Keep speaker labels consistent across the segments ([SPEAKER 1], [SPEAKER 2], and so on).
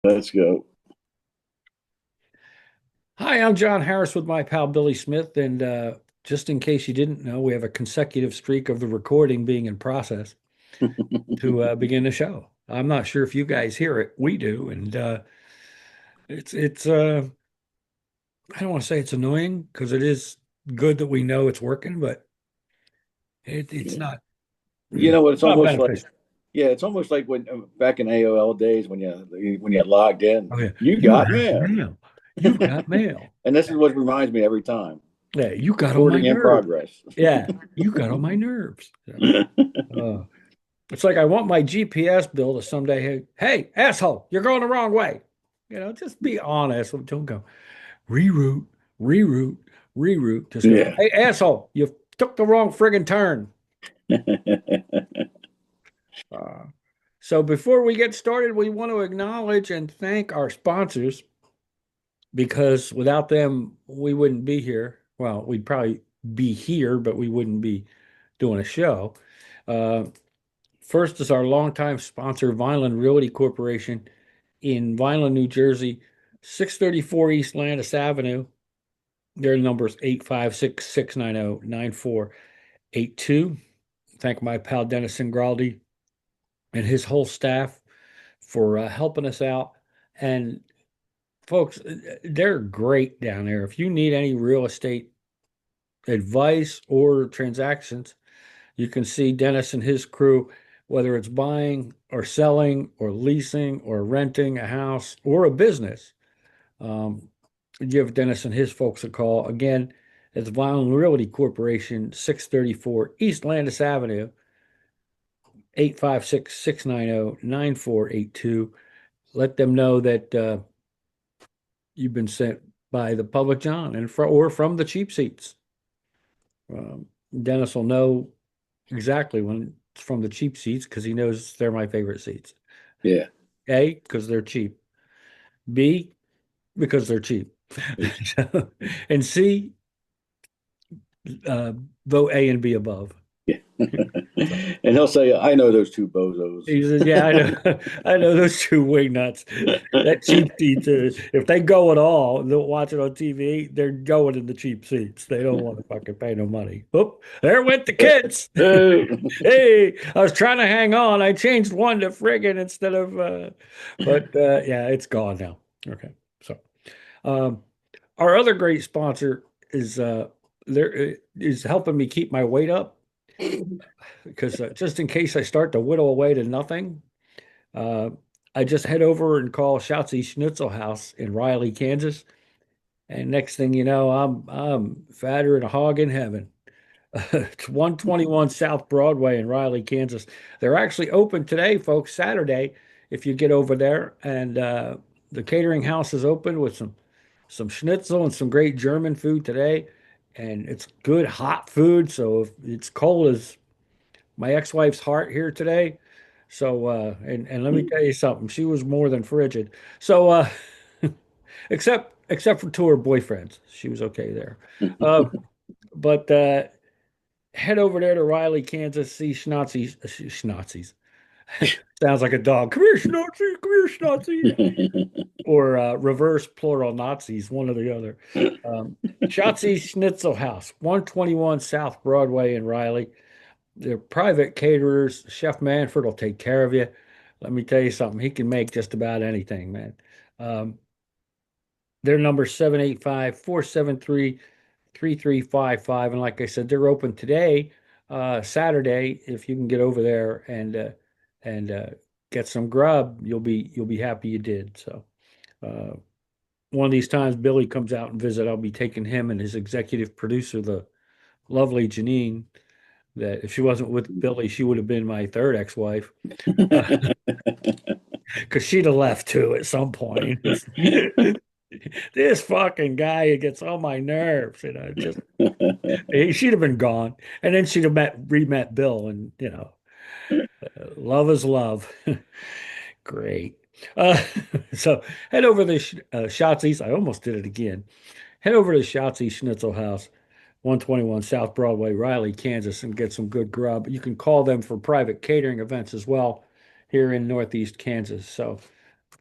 [SPEAKER 1] Let's go.
[SPEAKER 2] Hi, I'm John Harris with my pal Billy Smith, and just in case you didn't know, we have a consecutive streak of the recording being in process to begin the show. I'm not sure if you guys hear it. We do, and it's I don't want to say it's annoying because it is good that we know it's working, but it's
[SPEAKER 1] Yeah.
[SPEAKER 2] not
[SPEAKER 1] You know what? It's
[SPEAKER 2] not
[SPEAKER 1] almost like
[SPEAKER 2] beneficial.
[SPEAKER 1] yeah, it's almost like when back in AOL days when you logged in,
[SPEAKER 2] Oh yeah,
[SPEAKER 1] you
[SPEAKER 2] you
[SPEAKER 1] got
[SPEAKER 2] have
[SPEAKER 1] mail,
[SPEAKER 2] mail. You've got mail.
[SPEAKER 1] and this is what reminds me every time.
[SPEAKER 2] Yeah, you got on my
[SPEAKER 1] Recording in
[SPEAKER 2] nerves.
[SPEAKER 1] progress.
[SPEAKER 2] Yeah, you got on my nerves. Uh, It's like I want my GPS bill to someday, hey, asshole, you're going the wrong way. Just be honest. Don't go reroute, reroute, reroute. Just go,
[SPEAKER 1] Yeah.
[SPEAKER 2] hey, asshole, you took the wrong friggin' turn. Uh, so before we get started, we want to acknowledge and thank our sponsors because without them, we wouldn't be here. Well, we'd probably be here, but we wouldn't be doing a show. Uh, First is our longtime sponsor, Vineland Realty Corporation in Vineland, New Jersey, 634 East Landis Avenue. Their number is 856-690-9482. Thank my pal Dennis Ingraldi and his whole staff for helping us out. And folks, they're great down there. If you need any real estate advice or transactions, you can see Dennis and his crew, whether it's buying or selling or leasing or renting a house or a business. Um, Give Dennis and his folks a call. Again, it's Vineland Realty Corporation, 634 East Landis Avenue, 856-690-9482. Let them know that you've been sent by the Public John or from the cheap seats. Um, Dennis will know exactly when it's from the cheap seats because he knows they're my favorite seats.
[SPEAKER 1] Yeah.
[SPEAKER 2] A, because they're cheap. B, because they're cheap. And C, uh, vote A and B above.
[SPEAKER 1] Yeah.
[SPEAKER 2] So
[SPEAKER 1] And he'll say, I know those two bozos.
[SPEAKER 2] he says, "Yeah, I know, I know those two wing nuts. That cheap seats. If they go at all, they'll watch it on TV. They're going in the cheap seats. They don't want to fucking pay no money. Oop, there went the kids. Hey, I was trying to hang on. I changed one to friggin' instead of, but yeah, it's gone now. Okay, so um, our other great sponsor is there is helping me keep my weight up because just in case I start to whittle away to nothing, uh, I just head over and call Schatzi Schnitzel House in Riley, Kansas, and next thing you know, I'm fatter than a hog in heaven. It's 121 South Broadway in Riley, Kansas. They're actually open today, folks, Saturday, if you get over there. And the catering house is open with some schnitzel and some great German food today. And it's good hot food. So if it's cold as my ex-wife's heart here today. So and let me tell you something, she was more than frigid. So except for two of her boyfriends, she was okay there. Uh, but head over there to Riley, Kansas, see Schnauzzi's. Sounds like a dog. Come here, Schnauzer. Come here, Schnauzer. Or reverse plural Nazis, one or the other. Schatzi Schnitzel House, 121 South Broadway in Riley. They're private caterers. Chef Manford will take care of you. Let me tell you something. He can make just about anything, man. Um, their number 785-473-3355. And like I said, they're open today, Saturday. If you can get over there and get some grub, you'll be happy you did. So uh, one of these times Billy comes out and visit, I'll be taking him and his executive producer, the lovely Janine, that if she wasn't with Billy, she would have been my third ex-wife. Because she'd have left too at some point. This fucking guy gets on my nerves, just she'd have been gone. And then she'd have re-met Bill, and love is love. Great. Uh, so head over to Schatzi's. I almost did it again. Head over to Schatzi Schnitzel House, 121 South Broadway, Riley, Kansas, and get some good grub. You can call them for private catering events as well here in Northeast Kansas. So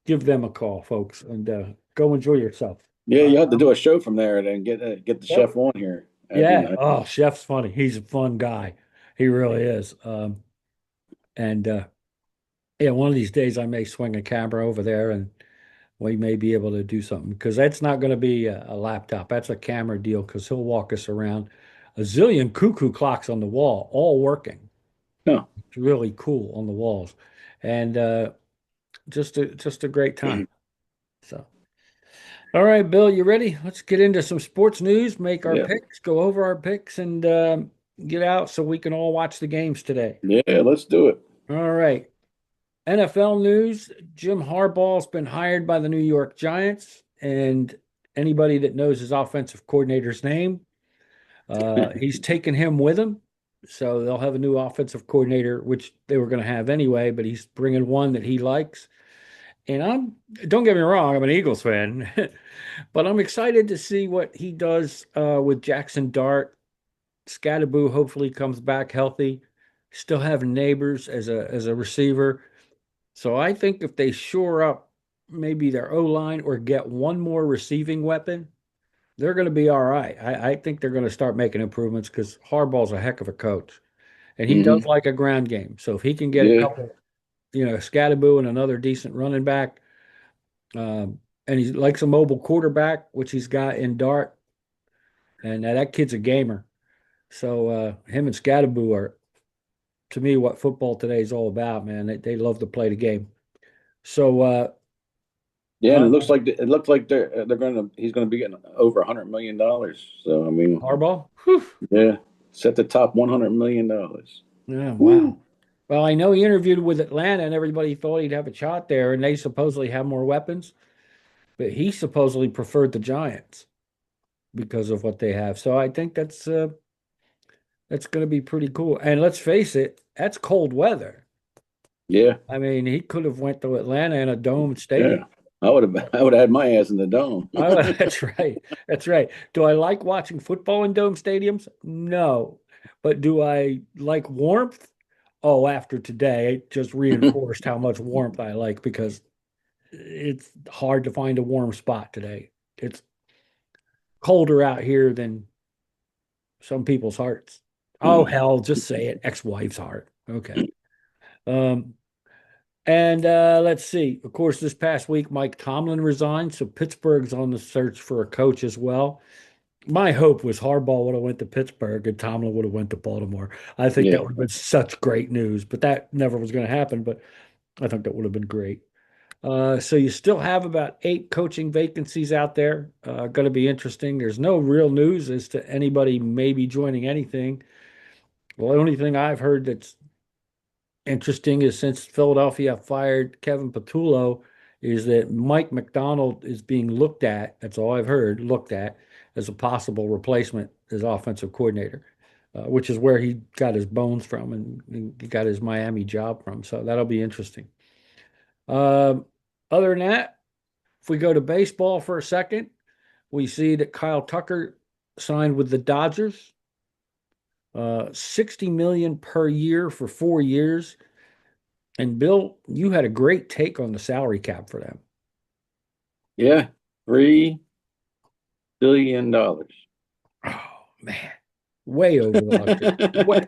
[SPEAKER 2] give them a call, folks, and go enjoy yourself.
[SPEAKER 1] Yeah,
[SPEAKER 2] Uh,
[SPEAKER 1] you have to do a show from there and then get the
[SPEAKER 2] yep.
[SPEAKER 1] chef on here. That'd be
[SPEAKER 2] Yeah.
[SPEAKER 1] nice.
[SPEAKER 2] Oh, Chef's funny. He's a fun guy. He really is. And yeah, one of these days I may swing a camera over there and we may be able to do something because that's not going to be a laptop. That's a camera deal because he'll walk us around a zillion cuckoo clocks on the wall, all working.
[SPEAKER 1] No.
[SPEAKER 2] It's really cool on the walls. And just a great time. So, all right, Bill, you ready? Let's get into some sports news, make our
[SPEAKER 1] Yeah.
[SPEAKER 2] picks, go over our picks, and get out so we can all watch the games today.
[SPEAKER 1] Yeah, let's do it.
[SPEAKER 2] All right. NFL news, Jim Harbaugh's been hired by the New York Giants, and anybody that knows his offensive coordinator's name, he's taken him with him. So they'll have a new offensive coordinator, which they were going to have anyway, but he's bringing one that he likes. And don't get me wrong, I'm an Eagles fan, but I'm excited to see what he does with Jackson Dart. Scattaboo hopefully comes back healthy. Still have Neighbors as a receiver. So I think if they shore up maybe their O line or get one more receiving weapon, they're going to be all right. I think they're going to start making improvements because Harbaugh's a heck of a coach, and he does
[SPEAKER 1] Hmm.
[SPEAKER 2] like a ground game. So if he can get a
[SPEAKER 1] Yeah.
[SPEAKER 2] couple, Scattaboo and another decent running back, and he likes a mobile quarterback, which he's got in Dart, and that kid's a gamer. So him and Scattaboo are, to me, what football today is all about, man. They love to play the game. So
[SPEAKER 1] Yeah, and
[SPEAKER 2] uh,
[SPEAKER 1] it looks like they're he's gonna be getting over $100 million. So I mean,
[SPEAKER 2] Harbaugh, whew.
[SPEAKER 1] yeah, set the top $100 million.
[SPEAKER 2] Yeah,
[SPEAKER 1] Woo.
[SPEAKER 2] wow. Well, I know he interviewed with Atlanta, and everybody thought he'd have a shot there, and they supposedly have more weapons, but he supposedly preferred the Giants because of what they have. So I think that's going to be pretty cool. And let's face it, that's cold weather.
[SPEAKER 1] Yeah,
[SPEAKER 2] I mean, he could have went to Atlanta in a domed stadium.
[SPEAKER 1] yeah. I would have had my ass in the dome.
[SPEAKER 2] Oh, that's right. That's right. Do I like watching football in dome stadiums? No. But do I like warmth? Oh, after today, it just reinforced how much warmth I like because it's hard to find a warm spot today. It's colder out here than some people's hearts. Oh,
[SPEAKER 1] Mm.
[SPEAKER 2] hell, just say it. Ex-wife's heart. Okay. Um, and let's see. Of course, this past week, Mike Tomlin resigned, so Pittsburgh's on the search for a coach as well. My hope was Harbaugh would have went to Pittsburgh and Tomlin would have went to Baltimore. I think that
[SPEAKER 1] Yeah,
[SPEAKER 2] would have been such great news, but that never was going to happen. But I think that would have been great. So you still have about 8 coaching vacancies out there. Going to be interesting. There's no real news as to anybody maybe joining anything. Well, the only thing I've heard that's interesting is since Philadelphia fired Kevin Patullo, is that Mike McDonald is being looked at. That's all I've heard, looked at as a possible replacement as offensive coordinator, which is where he got his bones from and he got his Miami job from. So that'll be interesting. Um, Other than that, if we go to baseball for a second, we see that Kyle Tucker signed with the Dodgers, 60 million per year for 4 years. And Bill, you had a great take on the salary cap for them.
[SPEAKER 1] yeah. $3 billion.
[SPEAKER 2] Oh man, way over the luxury. Way,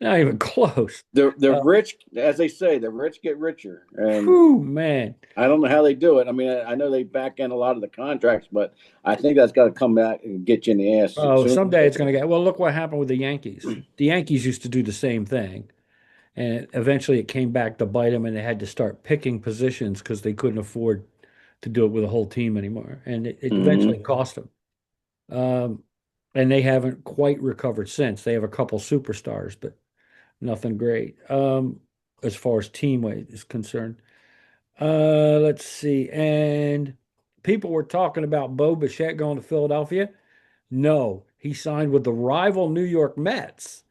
[SPEAKER 2] not even close.
[SPEAKER 1] The
[SPEAKER 2] Uh,
[SPEAKER 1] rich, as they say, the rich get richer, and
[SPEAKER 2] Whew, man.
[SPEAKER 1] I don't know how they do it. I mean, I know they back in a lot of the contracts, but I think that's got to come back and get you in the ass
[SPEAKER 2] Oh,
[SPEAKER 1] soon.
[SPEAKER 2] someday it's going to get. Well, look what happened with the Yankees. The Yankees used to do the same thing, and eventually it came back to bite them, and they had to start picking positions because they couldn't afford to do it with a whole team anymore, and it eventually
[SPEAKER 1] Hmm.
[SPEAKER 2] cost them. Um, and they haven't quite recovered since. They have a couple superstars, but nothing great as far as team weight is concerned. Let's see. And people were talking about Bo Bichette going to Philadelphia. No, he signed with the rival New York Mets.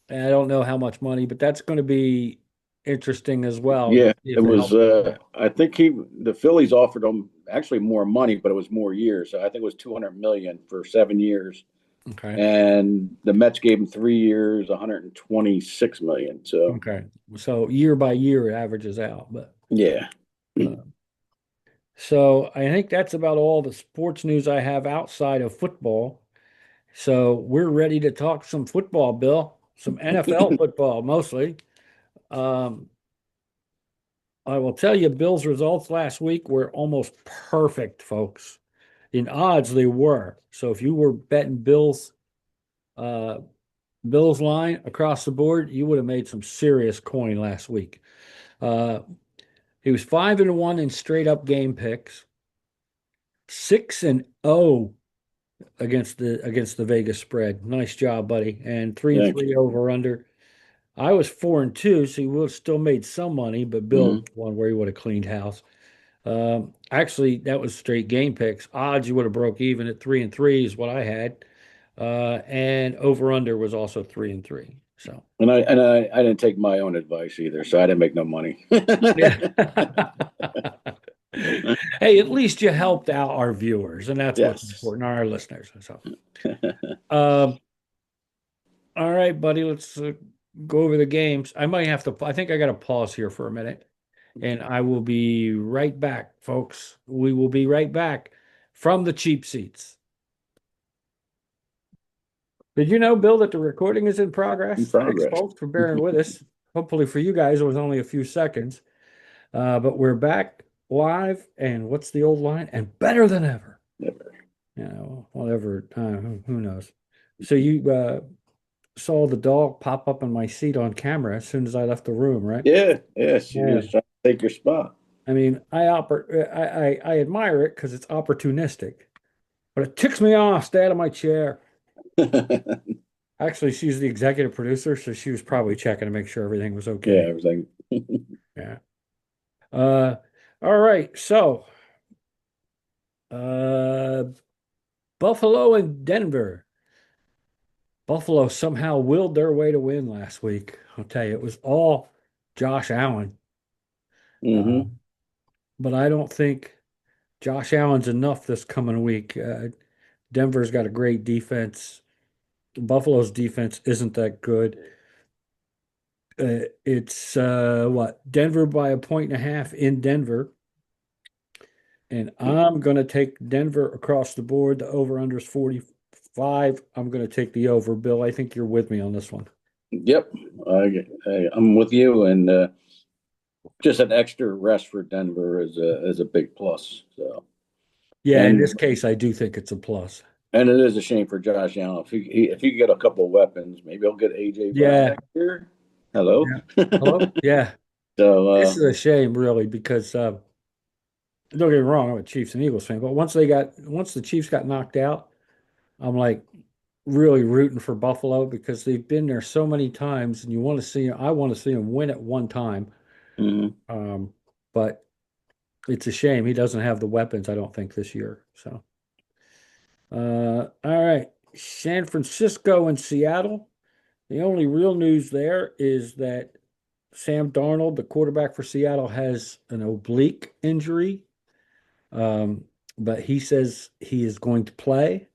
[SPEAKER 2] And I don't know how much money, but that's going to be interesting as well to
[SPEAKER 1] Yeah,
[SPEAKER 2] see
[SPEAKER 1] it
[SPEAKER 2] if it
[SPEAKER 1] was.
[SPEAKER 2] helps them.
[SPEAKER 1] I think the Phillies offered him actually more money, but it was more years. So I think it was 200 million for 7 years,
[SPEAKER 2] Okay.
[SPEAKER 1] and the Mets gave him 3 years, 126 million. So
[SPEAKER 2] Okay. So year by year, it averages out. But
[SPEAKER 1] yeah,
[SPEAKER 2] uh, So I think that's about all the sports news I have outside of football. So we're ready to talk some football, Bill, some NFL football mostly. Um, I will tell you, Bill's results last week were almost perfect, folks. In odds, they were. So if you were betting uh, Bill's line across the board, you would have made some serious coin last week. Uh, he was 5-1 in straight up game picks, 6-0 against the Vegas spread. Nice job, buddy. And three and
[SPEAKER 1] Thank
[SPEAKER 2] three
[SPEAKER 1] you.
[SPEAKER 2] over under. I was 4-2, so he would have still made some money, but Bill
[SPEAKER 1] Mhm.
[SPEAKER 2] one where he would have cleaned house. Actually, that was straight game picks. Odds you would have broke even at 3-3 is what I had. And over under was also 3-3. So
[SPEAKER 1] And I didn't take my own advice either, so I didn't make no money.
[SPEAKER 2] yeah. Hey, at least you helped out our viewers, and that's what's
[SPEAKER 1] Yes.
[SPEAKER 2] important, our listeners. So, um, all right, buddy, let's go over the games. I might have to, I think I got to pause here for a minute, and I will be right back, folks. We will be right back from the cheap seats. Did you know, Bill, that the recording is in
[SPEAKER 1] In
[SPEAKER 2] progress? Thanks,
[SPEAKER 1] progress.
[SPEAKER 2] folks, for bearing with us. Hopefully, for you guys, it was only a few seconds. But we're back live, and what's the old line? And better than ever. You know, whatever. Who knows? So you saw the dog pop up in my seat on camera as soon as I left the room, right?
[SPEAKER 1] Yeah, yeah. She
[SPEAKER 2] Yeah.
[SPEAKER 1] was trying to take your spot.
[SPEAKER 2] I mean, I admire it because it's opportunistic, but it ticks me off. Stay out of my chair. Actually, she's the executive producer, so she was probably checking to make sure everything was
[SPEAKER 1] Yeah,
[SPEAKER 2] okay.
[SPEAKER 1] everything.
[SPEAKER 2] Yeah. Uh, all right. So, uh, Buffalo and Denver. Buffalo somehow willed their way to win last week. I'll tell you, it was all Josh Allen. Uh,
[SPEAKER 1] Hmm.
[SPEAKER 2] but I don't think Josh Allen's enough this coming week. Denver's got a great defense. Buffalo's defense isn't that good. It's what Denver by a point and a half in Denver, and I'm going to take Denver across the board. The over under is 45. I'm going to take the over. Bill, I think you're with me on this one.
[SPEAKER 1] Yep, I'm with you, and just an extra rest for Denver is a big plus. So,
[SPEAKER 2] Yeah, in this
[SPEAKER 1] and
[SPEAKER 2] case, I do think it's a plus.
[SPEAKER 1] and it is a shame for Josh Allen if he get a couple of weapons, maybe he'll get AJ Brown
[SPEAKER 2] Yeah,
[SPEAKER 1] next year. Hello.
[SPEAKER 2] yeah. Hello? Yeah.
[SPEAKER 1] So
[SPEAKER 2] This is a shame, really, because don't get me wrong, I'm a Chiefs and Eagles fan, but once the Chiefs got knocked out, I'm like really rooting for Buffalo because they've been there so many times, and I want to see them win at one time.
[SPEAKER 1] mhm.
[SPEAKER 2] Um, but it's a shame he doesn't have the weapons, I don't think, this year. So, all right, San Francisco and Seattle. The only real news there is that Sam Darnold, the quarterback for Seattle, has an oblique injury, um, but he says he is going to play.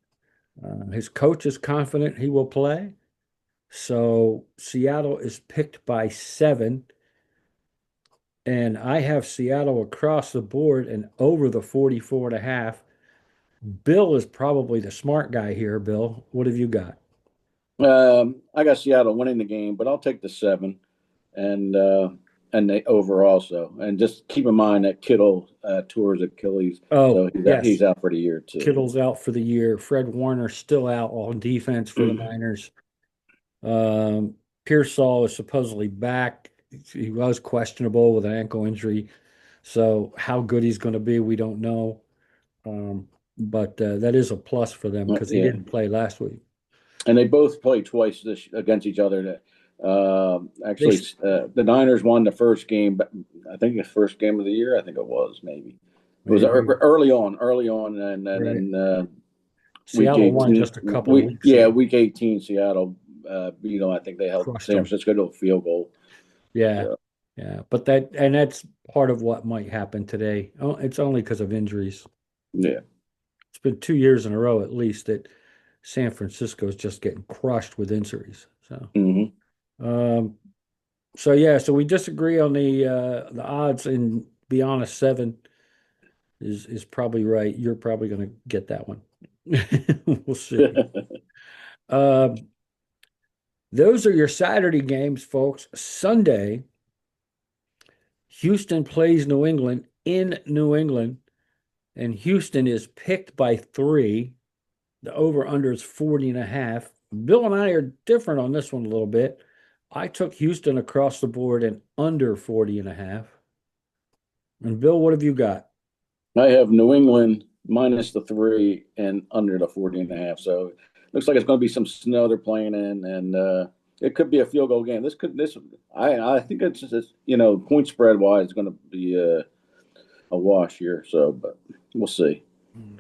[SPEAKER 2] His coach is confident he will play. So Seattle is picked by 7. And I have Seattle across the board and over the 44.5. Bill is probably the smart guy here, Bill. What have you got?
[SPEAKER 1] I got Seattle winning the game, but I'll take the 7 and the over also. And just keep in mind that Kittle tours Achilles,
[SPEAKER 2] Oh,
[SPEAKER 1] so
[SPEAKER 2] yes.
[SPEAKER 1] he's out for the year too.
[SPEAKER 2] Kittle's out for the year. Fred Warner still out on defense for the Niners. Um, Pearsall is supposedly back. He was questionable with an ankle injury. So how good he's going to be, we don't know. But that is a plus for them because he
[SPEAKER 1] Yeah,
[SPEAKER 2] didn't play last week.
[SPEAKER 1] and they both played twice this against each other.
[SPEAKER 2] They
[SPEAKER 1] Actually, the Niners won the first game, but I think the first game of the year. I think it was maybe it was
[SPEAKER 2] maybe
[SPEAKER 1] early on, and
[SPEAKER 2] right.
[SPEAKER 1] then week
[SPEAKER 2] Seattle won
[SPEAKER 1] 18.
[SPEAKER 2] just a couple of weeks ago.
[SPEAKER 1] Week 18, Seattle. I think they held
[SPEAKER 2] Crushed
[SPEAKER 1] San
[SPEAKER 2] them.
[SPEAKER 1] Francisco to a field goal.
[SPEAKER 2] Yeah,
[SPEAKER 1] So
[SPEAKER 2] yeah. But that's part of what might happen today. Oh, it's only because of injuries.
[SPEAKER 1] yeah.
[SPEAKER 2] It's been 2 years in a row at least that San Francisco is just getting crushed with injuries. So,
[SPEAKER 1] Hmm.
[SPEAKER 2] um, so we disagree on the odds. And be honest, 7 is probably right. You're probably going to get that one. We'll see. Um, those are your Saturday games, folks. Sunday, Houston plays New England in New England, and Houston is picked by 3. The over-under is 40.5. Bill and I are different on this one a little bit. I took Houston across the board and under 40.5. And Bill, what have you got?
[SPEAKER 1] I have New England minus the 3 and under the 40.5. So looks like it's going to be some snow they're playing in, and it could be a field goal game. I think it's just, point spread wise, it's going to be a wash here. So, but we'll see.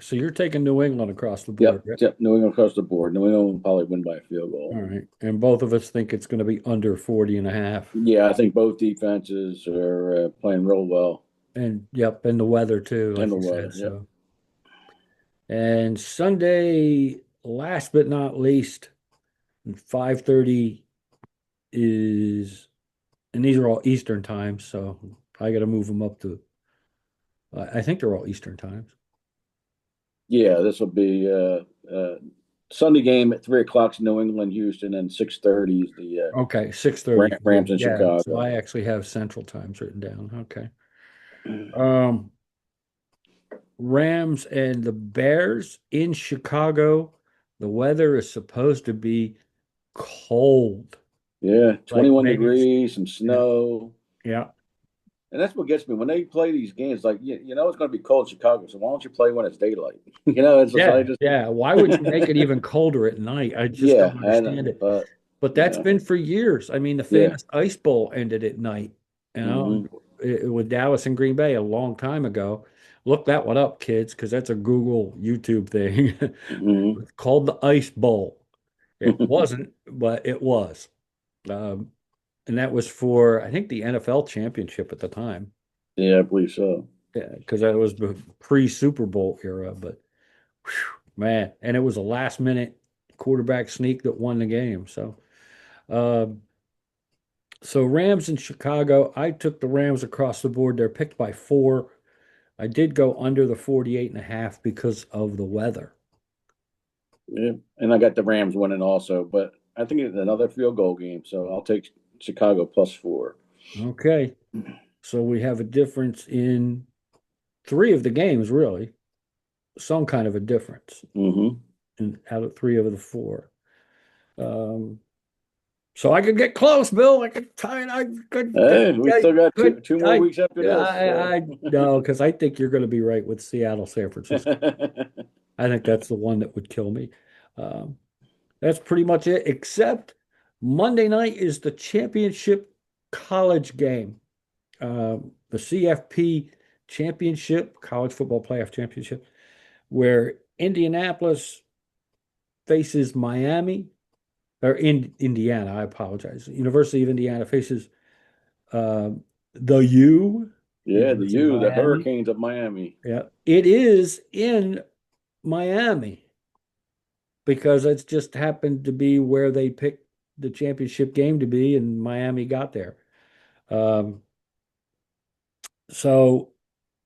[SPEAKER 2] So you're taking New England across the board,
[SPEAKER 1] Yep,
[SPEAKER 2] right?
[SPEAKER 1] yep. New England across the board. New England will probably win by a field
[SPEAKER 2] All
[SPEAKER 1] goal.
[SPEAKER 2] right. And both of us think it's going to be under 40.5.
[SPEAKER 1] Yeah, I think both defenses are playing real well
[SPEAKER 2] And yep, and the weather too,
[SPEAKER 1] in
[SPEAKER 2] like
[SPEAKER 1] the
[SPEAKER 2] you
[SPEAKER 1] weather.
[SPEAKER 2] said.
[SPEAKER 1] Yep.
[SPEAKER 2] So, and Sunday, last but not least, 5:30 is, and these are all Eastern times, so I got to move them up to. I think they're all Eastern times.
[SPEAKER 1] Yeah, this will be Sunday game at 3 o'clock. New England, Houston, and 6:30 is the
[SPEAKER 2] Okay, 6:30 for me.
[SPEAKER 1] Rams in
[SPEAKER 2] Yeah, so
[SPEAKER 1] Chicago.
[SPEAKER 2] I actually have Central times written down. Okay. Um, Rams and the Bears in Chicago. The weather is supposed to be cold,
[SPEAKER 1] Yeah,
[SPEAKER 2] like
[SPEAKER 1] 21
[SPEAKER 2] maybe,
[SPEAKER 1] degrees, some
[SPEAKER 2] yeah,
[SPEAKER 1] snow.
[SPEAKER 2] yeah,
[SPEAKER 1] And that's what gets me when they play these games. Like, it's going to be cold in Chicago, so why don't you play when it's daylight? It's just I
[SPEAKER 2] yeah,
[SPEAKER 1] just
[SPEAKER 2] yeah. Why would you make it even colder at night? I just
[SPEAKER 1] yeah,
[SPEAKER 2] don't
[SPEAKER 1] I
[SPEAKER 2] understand
[SPEAKER 1] know,
[SPEAKER 2] it.
[SPEAKER 1] but
[SPEAKER 2] But
[SPEAKER 1] you
[SPEAKER 2] that's
[SPEAKER 1] know,
[SPEAKER 2] been for years. I mean, the
[SPEAKER 1] yeah,
[SPEAKER 2] famous Ice Bowl ended at night, you know,
[SPEAKER 1] hmm
[SPEAKER 2] with Dallas and Green Bay a long time ago. Look that one up, kids, because that's a Google YouTube thing.
[SPEAKER 1] hmm
[SPEAKER 2] It's called the Ice Bowl. It wasn't, but it was. Um, and that was for, I think, the NFL championship at the time.
[SPEAKER 1] Yeah, I believe so.
[SPEAKER 2] Yeah, because that was the pre-Super Bowl era. But whew, man, and it was a last-minute quarterback sneak that won the game. Um, so Rams in Chicago, I took the Rams across the board. They're picked by 4. I did go under the 48.5 because of the weather.
[SPEAKER 1] Yeah, and I got the Rams winning also, but I think it's another field goal game, so I'll take Chicago +4.
[SPEAKER 2] Okay. So we have a difference in 3 of the games, really. Some kind of a difference
[SPEAKER 1] hmm
[SPEAKER 2] in out of 3 of the 4. Um, so I could get close, Bill. I could tie it.
[SPEAKER 1] Hey, we still got
[SPEAKER 2] Could,
[SPEAKER 1] two more weeks after this. So.
[SPEAKER 2] I no, because I think you're going to be right with Seattle, San Francisco. I think that's the one that would kill me. Um, that's pretty much it, except Monday night is the championship college game. The CFP championship, college football playoff championship, where Indianapolis faces Miami, or in Indiana, I apologize. University of Indiana faces uh, the
[SPEAKER 1] Yeah,
[SPEAKER 2] University of
[SPEAKER 1] the
[SPEAKER 2] Miami.
[SPEAKER 1] Hurricanes of Miami.
[SPEAKER 2] Yeah, it is in Miami because it's just happened to be where they picked the championship game to be, and Miami got there. Um, so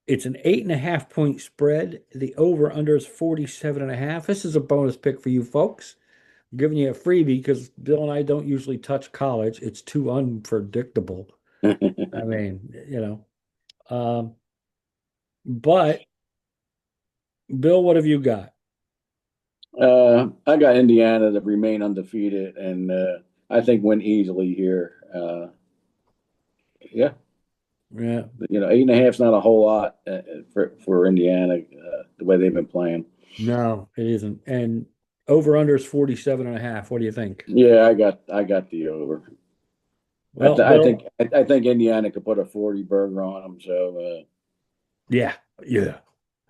[SPEAKER 2] it's an 8.5 point spread. The over under is 47.5. This is a bonus pick for you folks. I'm giving you a freebie because Bill and I don't usually touch college. It's too unpredictable. I mean, but Bill, what have you got?
[SPEAKER 1] I got Indiana to remain undefeated, and I think win easily here. Yeah,
[SPEAKER 2] Yeah,
[SPEAKER 1] 8.5 is not a whole lot for Indiana the way they've been playing.
[SPEAKER 2] no, it isn't. And over under is 47.5. What do you think?
[SPEAKER 1] Yeah, I got the over.
[SPEAKER 2] Well,
[SPEAKER 1] I think
[SPEAKER 2] Bill,
[SPEAKER 1] I think Indiana could put a 40 burger on them. So
[SPEAKER 2] yeah, yeah.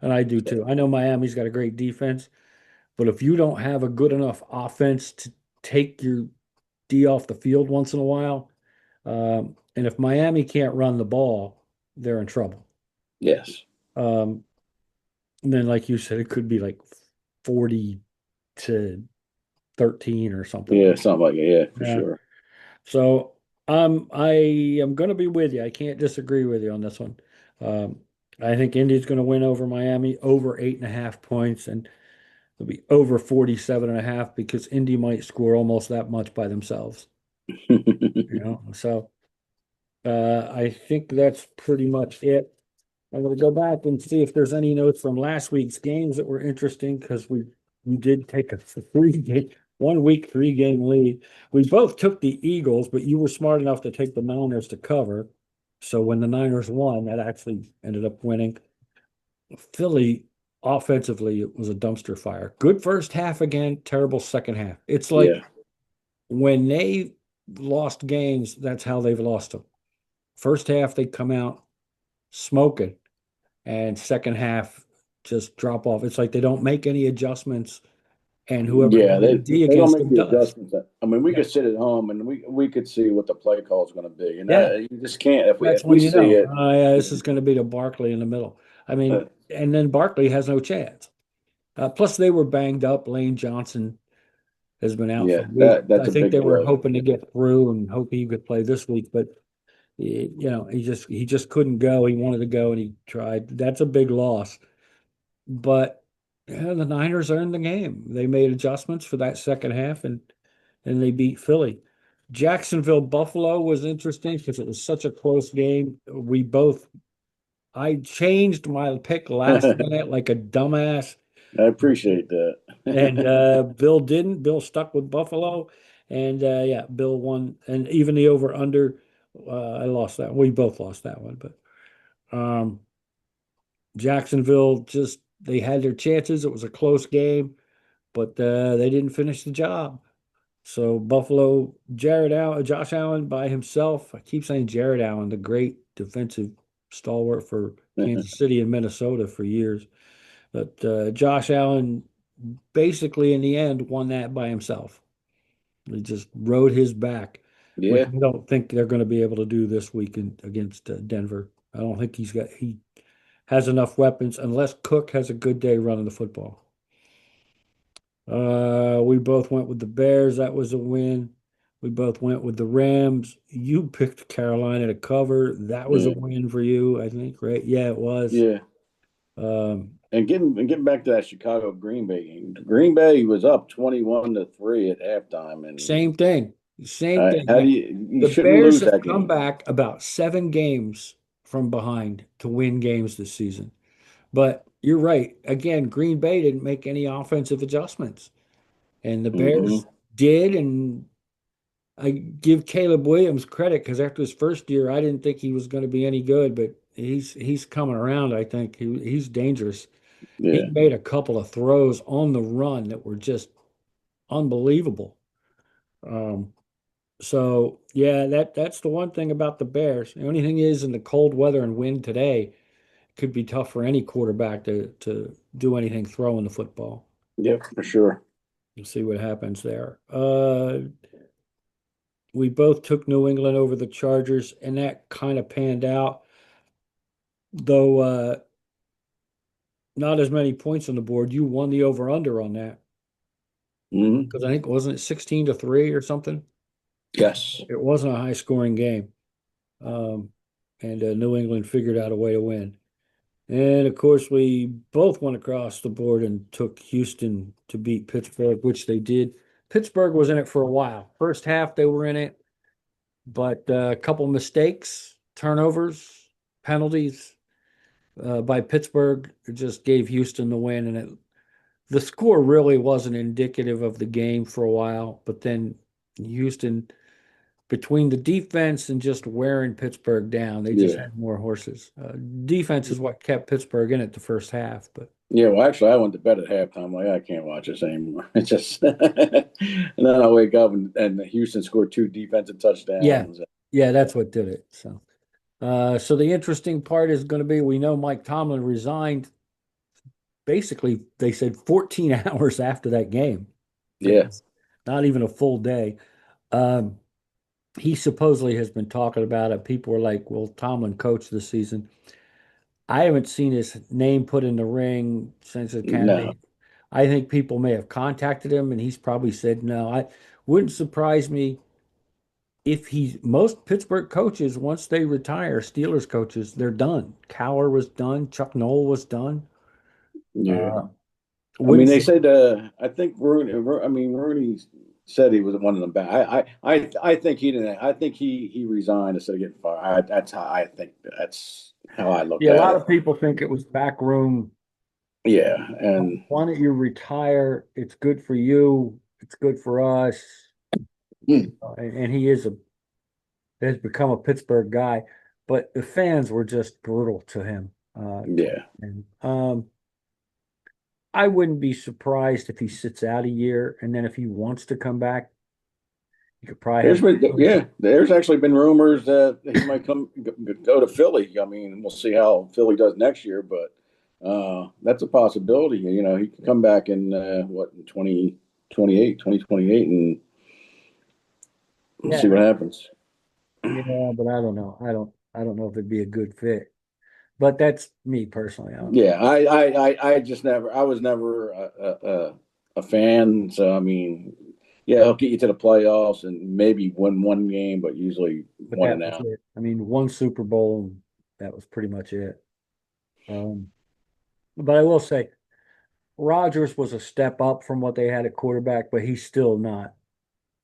[SPEAKER 2] And I do too. I know Miami's got a great defense, but if you don't have a good enough offense to take your D off the field once in a while, and if Miami can't run the ball, they're in trouble.
[SPEAKER 1] yes,
[SPEAKER 2] Um, and then, like you said, it could be like 40 to 13 or something
[SPEAKER 1] yeah,
[SPEAKER 2] like
[SPEAKER 1] something like that. Yeah, for
[SPEAKER 2] that. Yeah.
[SPEAKER 1] sure.
[SPEAKER 2] So I am going to be with you. I can't disagree with you on this one. Um, I think Indy's going to win over Miami over 8.5 points, and it'll be over 47.5 because Indy might score almost that much by themselves. So I think that's pretty much it. I'm going to go back and see if there's any notes from last week's games that were interesting because we did take a 3 game 1 week 3 game lead. We both took the Eagles, but you were smart enough to take the Niners to cover. So when the Niners won, that actually ended up winning. Philly offensively, it was a dumpster fire. Good first half again, terrible second half. It's like
[SPEAKER 1] Yeah,
[SPEAKER 2] when they lost games, that's how they've lost them. First half, they come out smoking, and second half just drop off. It's like they don't make any adjustments, and whoever
[SPEAKER 1] yeah,
[SPEAKER 2] made a D
[SPEAKER 1] they don't
[SPEAKER 2] against
[SPEAKER 1] make
[SPEAKER 2] them
[SPEAKER 1] the
[SPEAKER 2] does.
[SPEAKER 1] adjustments. I mean, we
[SPEAKER 2] Yeah,
[SPEAKER 1] could sit at home and we could see what the play call is going to be, and
[SPEAKER 2] yeah.
[SPEAKER 1] you just can't if
[SPEAKER 2] That's
[SPEAKER 1] we
[SPEAKER 2] when you
[SPEAKER 1] see
[SPEAKER 2] know,
[SPEAKER 1] it.
[SPEAKER 2] yeah, this is going to be the Barkley in the middle. I
[SPEAKER 1] Uh,
[SPEAKER 2] mean, and then Barkley has no chance. Plus, they were banged up. Lane Johnson has been out for
[SPEAKER 1] yeah,
[SPEAKER 2] a week.
[SPEAKER 1] that's
[SPEAKER 2] I
[SPEAKER 1] a
[SPEAKER 2] think
[SPEAKER 1] big
[SPEAKER 2] they were
[SPEAKER 1] blow.
[SPEAKER 2] hoping to get through and hope he could play this week, but he just couldn't go. He wanted to go and he tried. That's a big loss. But yeah, the Niners are in the game. They made adjustments for that second half and they beat Philly. Jacksonville Buffalo was interesting because it was such a close game. I changed my pick last
[SPEAKER 1] I
[SPEAKER 2] minute like a dumbass.
[SPEAKER 1] appreciate
[SPEAKER 2] And
[SPEAKER 1] that.
[SPEAKER 2] Bill didn't. Bill stuck with Buffalo. And yeah, Bill won. And even the over under, I lost that. We both lost that one. But um, Jacksonville just, they had their chances. It was a close game, but they didn't finish the job. So Buffalo, Josh Allen by himself. I keep saying Jared Allen, the great defensive stalwart for Kansas City and Minnesota for years. But Josh Allen basically in the end won that by himself. He just rode his back, which
[SPEAKER 1] Yeah,
[SPEAKER 2] I don't think they're going to be able to do this weekend against Denver. I don't think he has enough weapons unless Cook has a good day running the football. We both went with the Bears. That was a win. We both went with the Rams. You picked Carolina to cover. That was a
[SPEAKER 1] yeah,
[SPEAKER 2] win for you, I think, right? Yeah, it was.
[SPEAKER 1] yeah.
[SPEAKER 2] Um,
[SPEAKER 1] And getting back to that Chicago Green Bay game. Green Bay was up 21-3 at halftime, and
[SPEAKER 2] Same thing. Same thing.
[SPEAKER 1] how
[SPEAKER 2] Yeah.
[SPEAKER 1] do you
[SPEAKER 2] The
[SPEAKER 1] shouldn't
[SPEAKER 2] Bears
[SPEAKER 1] lose
[SPEAKER 2] have
[SPEAKER 1] that
[SPEAKER 2] come
[SPEAKER 1] game?
[SPEAKER 2] back about 7 games from behind to win games this season. But you're right. Again, Green Bay didn't make any offensive adjustments, and the
[SPEAKER 1] Hmm.
[SPEAKER 2] Bears did. And I give Caleb Williams credit because after his first year, I didn't think he was going to be any good, but he's coming around. I think he's dangerous. He
[SPEAKER 1] Yeah,
[SPEAKER 2] made a couple of throws on the run that were just unbelievable. Um, So yeah, that's the one thing about the Bears. The only thing is in the cold weather and wind today, it could be tough for any quarterback to do anything throwing the football.
[SPEAKER 1] yep, for sure.
[SPEAKER 2] We'll see what happens there. We both took New England over the Chargers, and that kind of panned out, though not as many points on the board. You won the over under on that
[SPEAKER 1] Hmm.
[SPEAKER 2] because I think wasn't it 16-3 or something?
[SPEAKER 1] Yes.
[SPEAKER 2] It wasn't a high scoring game. Um, and New England figured out a way to win. And of course, we both went across the board and took Houston to beat Pittsburgh, which they did. Pittsburgh was in it for a while. First half, they were in it, but a couple mistakes, turnovers, penalties by Pittsburgh just gave Houston the win. And the score really wasn't indicative of the game for a while, but then Houston between the defense and just wearing Pittsburgh down, they just
[SPEAKER 1] Yeah.
[SPEAKER 2] had more horses. Defense is what kept Pittsburgh in it the first half. But
[SPEAKER 1] Yeah. Well, actually, I went to bed at halftime. Like I can't watch this anymore. It's just, and then I wake up and Houston scored two defensive
[SPEAKER 2] yeah,
[SPEAKER 1] touchdowns.
[SPEAKER 2] yeah, that's what did it. So the interesting part is going to be we know Mike Tomlin resigned. Basically, they said 14 hours after that game. It
[SPEAKER 1] Yeah.
[SPEAKER 2] was not even a full day. Um, he supposedly has been talking about it. People were like, "Well, Tomlin coached this season." I haven't seen his name put in the ring since a
[SPEAKER 1] No.
[SPEAKER 2] candidate. I think people may have contacted him and he's probably said no. I wouldn't surprise me if he's most Pittsburgh coaches, once they retire, Steelers coaches, they're done. Cowher was done. Chuck Noll was done.
[SPEAKER 1] Yeah.
[SPEAKER 2] Uh,
[SPEAKER 1] I mean,
[SPEAKER 2] wouldn't
[SPEAKER 1] they
[SPEAKER 2] see,
[SPEAKER 1] said. I think Rooney said he was one of them back. I think he didn't. I think he resigned instead of getting fired. That's how I think. That's how I look
[SPEAKER 2] yeah, a
[SPEAKER 1] at
[SPEAKER 2] lot
[SPEAKER 1] it.
[SPEAKER 2] of people think it was backroom.
[SPEAKER 1] Yeah, and
[SPEAKER 2] Why don't you retire? It's good for you. It's good for us.
[SPEAKER 1] mm,
[SPEAKER 2] And he has become a Pittsburgh guy, but the fans were just brutal to him.
[SPEAKER 1] yeah.
[SPEAKER 2] And I wouldn't be surprised if he sits out a year, and then if he wants to come back, he could probably
[SPEAKER 1] There's
[SPEAKER 2] have.
[SPEAKER 1] been there's actually been rumors that he might go to Philly. I mean, we'll see how Philly does next year, but that's a possibility. You know, he could come back in what in 2028, and we'll
[SPEAKER 2] Yeah,
[SPEAKER 1] see what happens.
[SPEAKER 2] yeah, but I don't know. I don't know if it'd be a good fit. But that's me personally. I don't know.
[SPEAKER 1] Yeah, I just never. I was never a fan. So I mean, yeah, he'll get you to the playoffs and maybe win one game, but usually
[SPEAKER 2] But
[SPEAKER 1] one
[SPEAKER 2] that
[SPEAKER 1] and
[SPEAKER 2] was
[SPEAKER 1] out.
[SPEAKER 2] it. I mean, one Super Bowl, and that was pretty much it. Um, but I will say, Rodgers was a step up from what they had at quarterback, but he's still not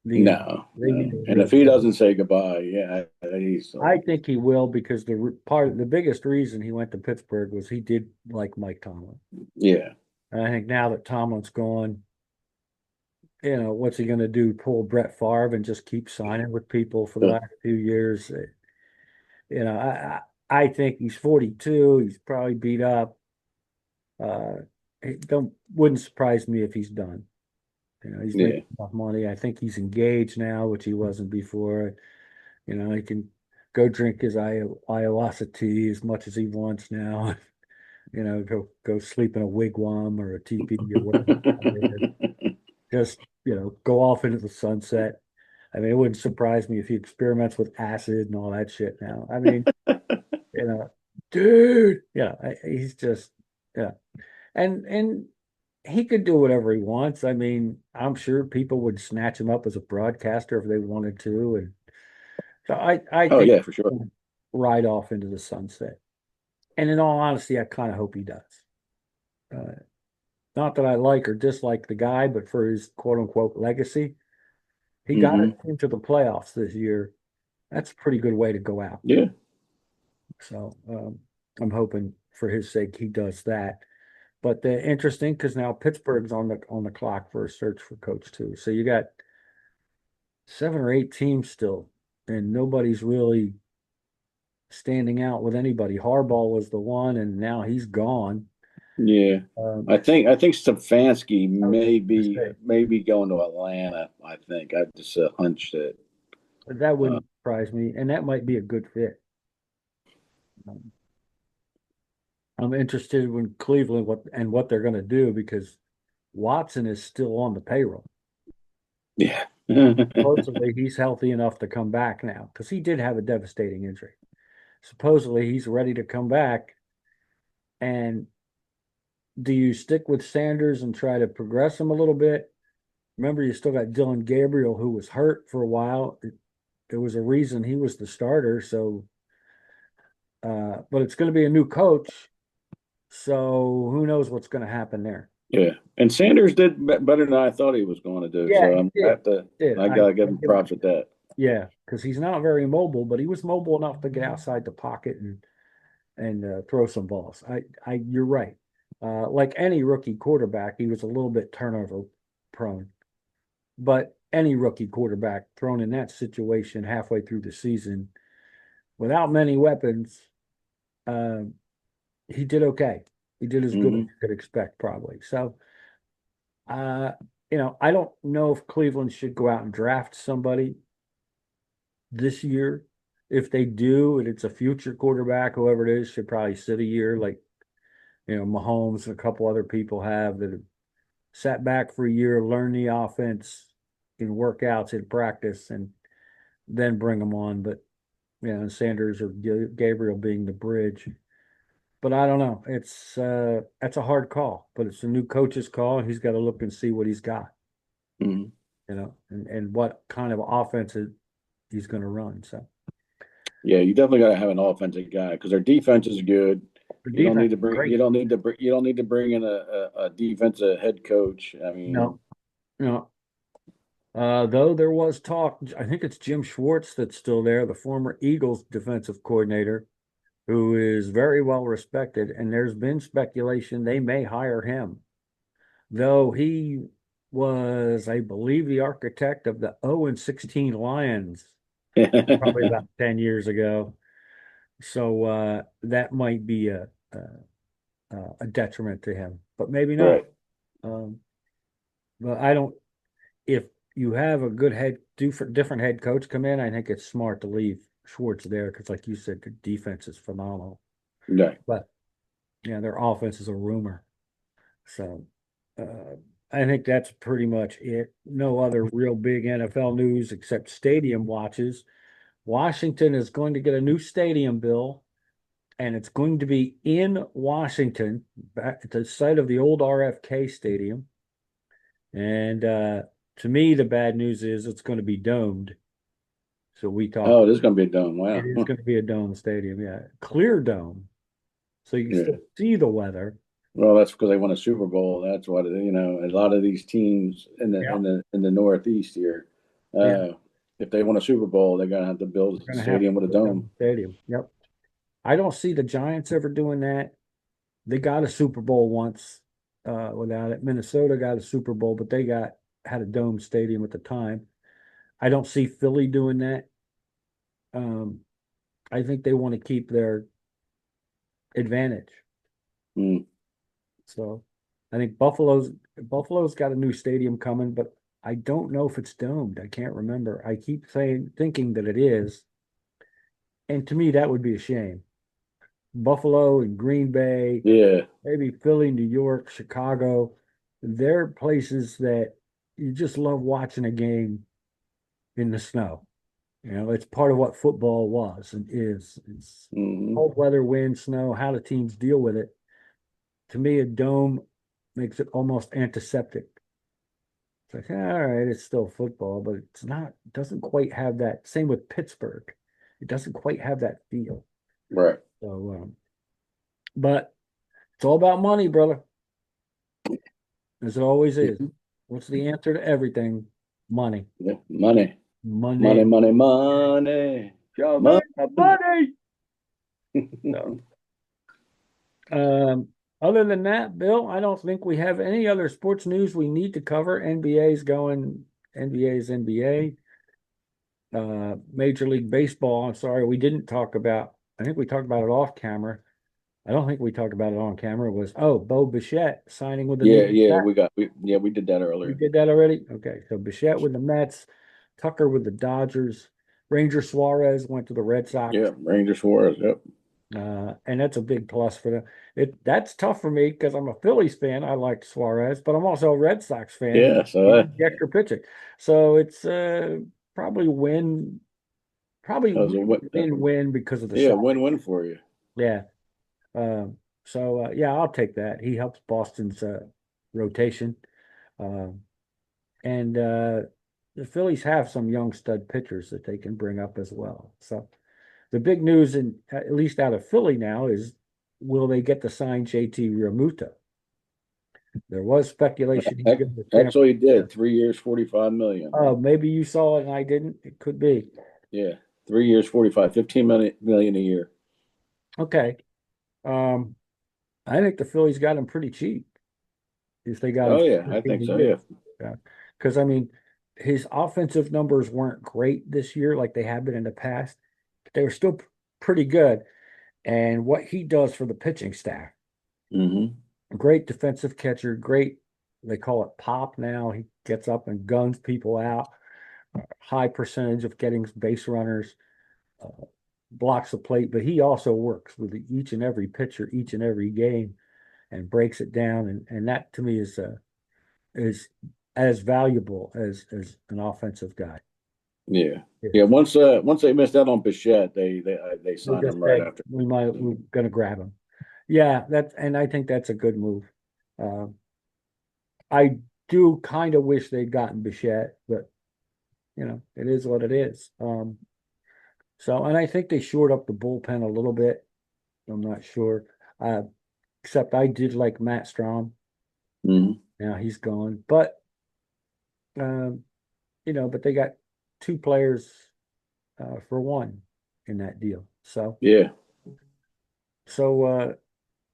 [SPEAKER 2] the end.
[SPEAKER 1] No,
[SPEAKER 2] They need
[SPEAKER 1] no.
[SPEAKER 2] to
[SPEAKER 1] And if
[SPEAKER 2] really
[SPEAKER 1] he
[SPEAKER 2] go.
[SPEAKER 1] doesn't say goodbye, yeah, he's
[SPEAKER 2] I think he will because the biggest reason he went to Pittsburgh was he did like Mike Tomlin.
[SPEAKER 1] yeah.
[SPEAKER 2] And I think now that Tomlin's gone, what's he going to do? Pull Brett Favre and just keep signing with people for the last few years? I think he's 42. He's probably beat up. Uh, it don't wouldn't surprise me if he's done. He's
[SPEAKER 1] Yeah.
[SPEAKER 2] making enough money. I think he's engaged now, which he wasn't before. He can go drink his ayahuasca tea as much as he wants now. Go sleep in a wigwam or a teepee or whatever. Just, go off into the sunset. I mean, it wouldn't surprise me if he experiments with acid and all that shit now. I mean, you know, dude, he's just, yeah. And he could do whatever he wants. I mean, I'm sure people would snatch him up as a broadcaster if they wanted to. And so I
[SPEAKER 1] Oh
[SPEAKER 2] think
[SPEAKER 1] yeah, for sure.
[SPEAKER 2] he'll ride off into the sunset. And in all honesty, I kind of hope he does. Uh, Not that I like or dislike the guy, but for his quote unquote legacy, he got us
[SPEAKER 1] Hmm.
[SPEAKER 2] into the playoffs this year. That's a pretty good way to go out.
[SPEAKER 1] Yeah.
[SPEAKER 2] So I'm hoping for his sake he does that. But the interesting because now Pittsburgh's on the clock for a search for coach too. So you got 7 or 8 teams still, and nobody's really standing out with anybody. Harbaugh was the one, and now he's gone.
[SPEAKER 1] Yeah.
[SPEAKER 2] Um,
[SPEAKER 1] I think Stefanski
[SPEAKER 2] I was
[SPEAKER 1] may
[SPEAKER 2] gonna
[SPEAKER 1] be
[SPEAKER 2] say,
[SPEAKER 1] maybe going to Atlanta. I think I just hunched it.
[SPEAKER 2] that
[SPEAKER 1] Uh,
[SPEAKER 2] wouldn't surprise me, and that might be a good fit. Um, I'm interested in Cleveland what they're going to do because Watson is still on the payroll.
[SPEAKER 1] yeah.
[SPEAKER 2] Supposedly he's healthy enough to come back now because he did have a devastating injury. Supposedly he's ready to come back. And do you stick with Sanders and try to progress him a little bit? Remember, you still got Dylan Gabriel, who was hurt for a while. There was a reason he was the starter. So, but it's going to be a new coach. So who knows what's going to happen there?
[SPEAKER 1] Yeah. And Sanders did better than I thought he was going to do.
[SPEAKER 2] Yeah,
[SPEAKER 1] So
[SPEAKER 2] he
[SPEAKER 1] I
[SPEAKER 2] did.
[SPEAKER 1] have to.
[SPEAKER 2] Did
[SPEAKER 1] I gotta give him props with that.
[SPEAKER 2] yeah, because he's not very mobile, but he was mobile enough to get outside the pocket and throw some balls. You're right. Like any rookie quarterback, he was a little bit turnover prone, but any rookie quarterback thrown in that situation halfway through the season without many weapons, uh, he did okay. He did as good as
[SPEAKER 1] Hmm.
[SPEAKER 2] you could expect, probably. So, uh, I don't know if Cleveland should go out and draft somebody this year. If they do, and it's a future quarterback, whoever it is, should probably sit a year like Mahomes and a couple other people have that have sat back for a year, learn the offense in workouts, in practice, and then bring them on. But Sanders or Gabriel being the bridge. But I don't know. That's a hard call, but it's a new coach's call, and he's got to look and see what he's got,
[SPEAKER 1] Hmm.
[SPEAKER 2] and what kind of offense he's going to run. So
[SPEAKER 1] Yeah, you definitely got to have an offensive guy because their defense is good.
[SPEAKER 2] the
[SPEAKER 1] You don't need
[SPEAKER 2] defense
[SPEAKER 1] to
[SPEAKER 2] is
[SPEAKER 1] bring
[SPEAKER 2] great.
[SPEAKER 1] you don't need to bring in a defensive head coach. I mean,
[SPEAKER 2] No, no. Though there was talk, I think it's Jim Schwartz that's still there, the former Eagles defensive coordinator, who is very well respected, and there's been speculation they may hire him, though he was, I believe, the architect of the 0-16 Lions probably about 10 years ago. So that might be a detriment to him, but maybe not.
[SPEAKER 1] right.
[SPEAKER 2] Um, but I don't. If you have a good different head coach come in, I think it's smart to leave Schwartz there because, like you said, the defense is phenomenal.
[SPEAKER 1] Right.
[SPEAKER 2] But yeah, their offense is a rumor. So I think that's pretty much it. No other real big NFL news except stadium watches. Washington is going to get a new stadium bill, and it's going to be in Washington, back at the site of the old RFK Stadium. And to me, the bad news is it's going to be domed. So we talked,
[SPEAKER 1] Oh, this is going to be a dome.
[SPEAKER 2] it
[SPEAKER 1] Wow.
[SPEAKER 2] is going to be a dome stadium, yeah, clear dome, so you can
[SPEAKER 1] Yeah.
[SPEAKER 2] still see the weather.
[SPEAKER 1] Well, that's because they won a Super Bowl. That's what a lot of these teams
[SPEAKER 2] Yeah,
[SPEAKER 1] in the Northeast here,
[SPEAKER 2] yeah,
[SPEAKER 1] uh, if they won a Super Bowl, they're gonna have to build
[SPEAKER 2] we're
[SPEAKER 1] a
[SPEAKER 2] going to have to
[SPEAKER 1] stadium with a
[SPEAKER 2] put a dome
[SPEAKER 1] dome.
[SPEAKER 2] stadium. Yep. I don't see the Giants ever doing that. They got a Super Bowl once without it. Minnesota got a Super Bowl, but they had a dome stadium at the time. I don't see Philly doing that. Um, I think they want to keep their advantage.
[SPEAKER 1] Mm,
[SPEAKER 2] So I think Buffalo's got a new stadium coming, but I don't know if it's domed. I can't remember. I keep thinking that it is, and to me that would be a shame. Buffalo and Green Bay,
[SPEAKER 1] yeah,
[SPEAKER 2] maybe Philly, New York, Chicago, they're places that you just love watching a game in the snow. It's part of what football was and is. It's
[SPEAKER 1] hmm,
[SPEAKER 2] cold weather, wind, snow, how the teams deal with it. To me, a dome makes it almost antiseptic. It's like, all right, it's still football, but it's not, it doesn't quite have that. Same with Pittsburgh. It doesn't quite have that feel.
[SPEAKER 1] right.
[SPEAKER 2] So, but it's all about money, brother, as it always is.
[SPEAKER 1] Mhm.
[SPEAKER 2] What's the answer to everything? Money.
[SPEAKER 1] Yeah, money, money,
[SPEAKER 2] Money.
[SPEAKER 1] money, money,
[SPEAKER 2] Show me
[SPEAKER 1] money.
[SPEAKER 2] the money. So, um, other than that, Bill, I don't think we have any other sports news we need to cover. NBA's going, NBA's NBA. Major League Baseball. I'm sorry, we didn't talk about. I think we talked about it off camera. I don't think we talked about it on camera. Was Bo Bichette signing with the New
[SPEAKER 1] Yeah,
[SPEAKER 2] York
[SPEAKER 1] yeah,
[SPEAKER 2] Mets?
[SPEAKER 1] we did that
[SPEAKER 2] We
[SPEAKER 1] earlier.
[SPEAKER 2] did that already. Okay, so Bichette with the Mets, Tucker with the Dodgers, Ranger Suarez went to the Red Sox.
[SPEAKER 1] Yeah, Rangers Suarez. Yep.
[SPEAKER 2] And that's a big plus for them. That's tough for me because I'm a Phillies fan. I like Suarez, but I'm also a Red Sox fan.
[SPEAKER 1] Yeah, so
[SPEAKER 2] He did the extra pitching, so it's probably win, probably
[SPEAKER 1] that was a win.
[SPEAKER 2] win because of the
[SPEAKER 1] Yeah,
[SPEAKER 2] salary.
[SPEAKER 1] win-win for you.
[SPEAKER 2] Yeah. So yeah, I'll take that. He helps Boston's rotation, um, and the Phillies have some young stud pitchers that they can bring up as well. So the big news, in at least out of Philly now, is will they get to sign JT Realmuto? There was speculation he's going to San
[SPEAKER 1] Actually, he
[SPEAKER 2] Francisco.
[SPEAKER 1] did 3 years, 45 million.
[SPEAKER 2] Oh, maybe you saw it and I didn't. It could be.
[SPEAKER 1] Yeah, 3 years, 45, 15 million a year.
[SPEAKER 2] Okay. Um, I think the Phillies got him pretty cheap if they got him
[SPEAKER 1] Oh
[SPEAKER 2] for
[SPEAKER 1] yeah, I
[SPEAKER 2] 15
[SPEAKER 1] think
[SPEAKER 2] a
[SPEAKER 1] so.
[SPEAKER 2] year.
[SPEAKER 1] Yeah.
[SPEAKER 2] Yeah. Because I mean, his offensive numbers weren't great this year like they have been in the past. But they were still pretty good. And what he does for the pitching staff,
[SPEAKER 1] Hmm.
[SPEAKER 2] great defensive catcher, great, they call it pop now. He gets up and guns people out, high percentage of getting base runners, uh, blocks the plate, but he also works with each and every pitcher, each and every game, and breaks it down. And that to me is as valuable as an offensive guy.
[SPEAKER 1] Yeah.
[SPEAKER 2] Yeah.
[SPEAKER 1] Yeah. Once they missed out on Bichette, they
[SPEAKER 2] They
[SPEAKER 1] signed
[SPEAKER 2] just
[SPEAKER 1] him right
[SPEAKER 2] said
[SPEAKER 1] after.
[SPEAKER 2] we're gonna grab him. Yeah, and I think that's a good move. Uh, I do kind of wish they'd gotten Bichette, but it is what it is. So, and I think they shored up the bullpen a little bit. I'm not sure. Uh, except I did like Matt Strom.
[SPEAKER 1] Mhm.
[SPEAKER 2] Now he's gone, but um, but they got two players for one in that deal.
[SPEAKER 1] Yeah.
[SPEAKER 2] So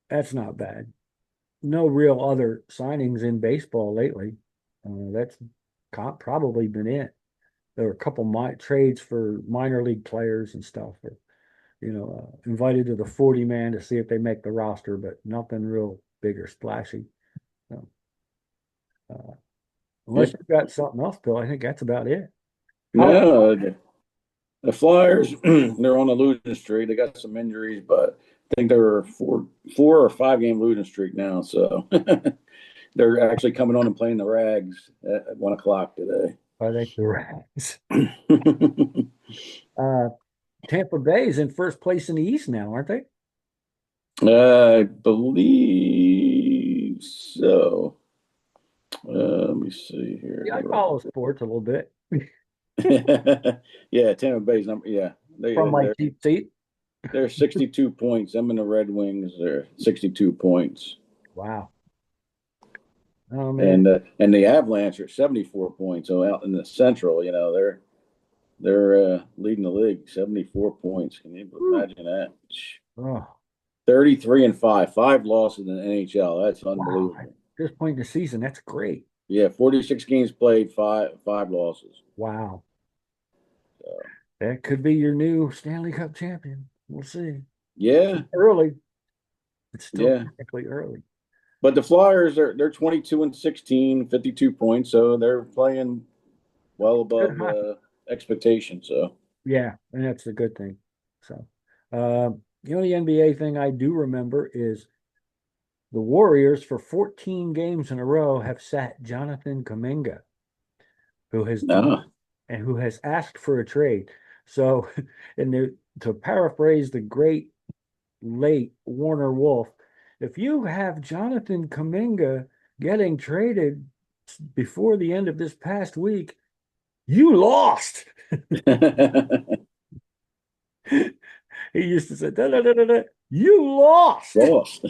[SPEAKER 2] that's not bad. No real other signings in baseball lately. That's probably been it. There were a couple trades for minor league players and stuff, or invited to the 40 man to see if they make the roster, but nothing real big or splashy. So, uh, unless
[SPEAKER 1] Yeah.
[SPEAKER 2] you've got something else, Bill, I think that's about it. How
[SPEAKER 1] No, the Flyers, they're on a losing streak. They got some injuries, but I think they're 4 or 5 game losing streak now. So they're actually coming on and playing the Rags at 1 o'clock today.
[SPEAKER 2] I think the Rags. Uh, Tampa Bay is in first place in the East now, aren't they?
[SPEAKER 1] I believe so. Let me see here.
[SPEAKER 2] Yeah, I follow sports a little bit
[SPEAKER 1] Yeah, Tampa Bay's number. Yeah,
[SPEAKER 2] from my
[SPEAKER 1] they're
[SPEAKER 2] cheap seat.
[SPEAKER 1] they're 62 points. Them and the Red Wings are 62 points,
[SPEAKER 2] Wow. Oh man.
[SPEAKER 1] and the Avalanche are 74 points. So out in the Central, they're leading the league, 74 points. Can you
[SPEAKER 2] Whew.
[SPEAKER 1] imagine that?
[SPEAKER 2] Oh,
[SPEAKER 1] 33-5, 5 losses in the NHL. That's
[SPEAKER 2] wow. At
[SPEAKER 1] unbelievable.
[SPEAKER 2] this point in the season, that's great.
[SPEAKER 1] Yeah, 46 games played, five losses.
[SPEAKER 2] Wow.
[SPEAKER 1] So,
[SPEAKER 2] That could be your new Stanley Cup champion. We'll see.
[SPEAKER 1] yeah,
[SPEAKER 2] Early. It's still
[SPEAKER 1] yeah.
[SPEAKER 2] technically early.
[SPEAKER 1] But the Flyers they're 22-16, 52 points, so they're playing well
[SPEAKER 2] Good
[SPEAKER 1] above
[SPEAKER 2] hockey.
[SPEAKER 1] expectation. So
[SPEAKER 2] Yeah, and that's a good thing. So, the only NBA thing I do remember is the Warriors for 14 games in a row have sat Jonathan Kuminga, who has
[SPEAKER 1] nah.
[SPEAKER 2] and who has asked for a trade. So, to paraphrase the great late Warner Wolf, if you have Jonathan Kuminga getting traded before the end of this past week, you lost. He used to say, da, da, da, da, da, you lost.
[SPEAKER 1] Lost.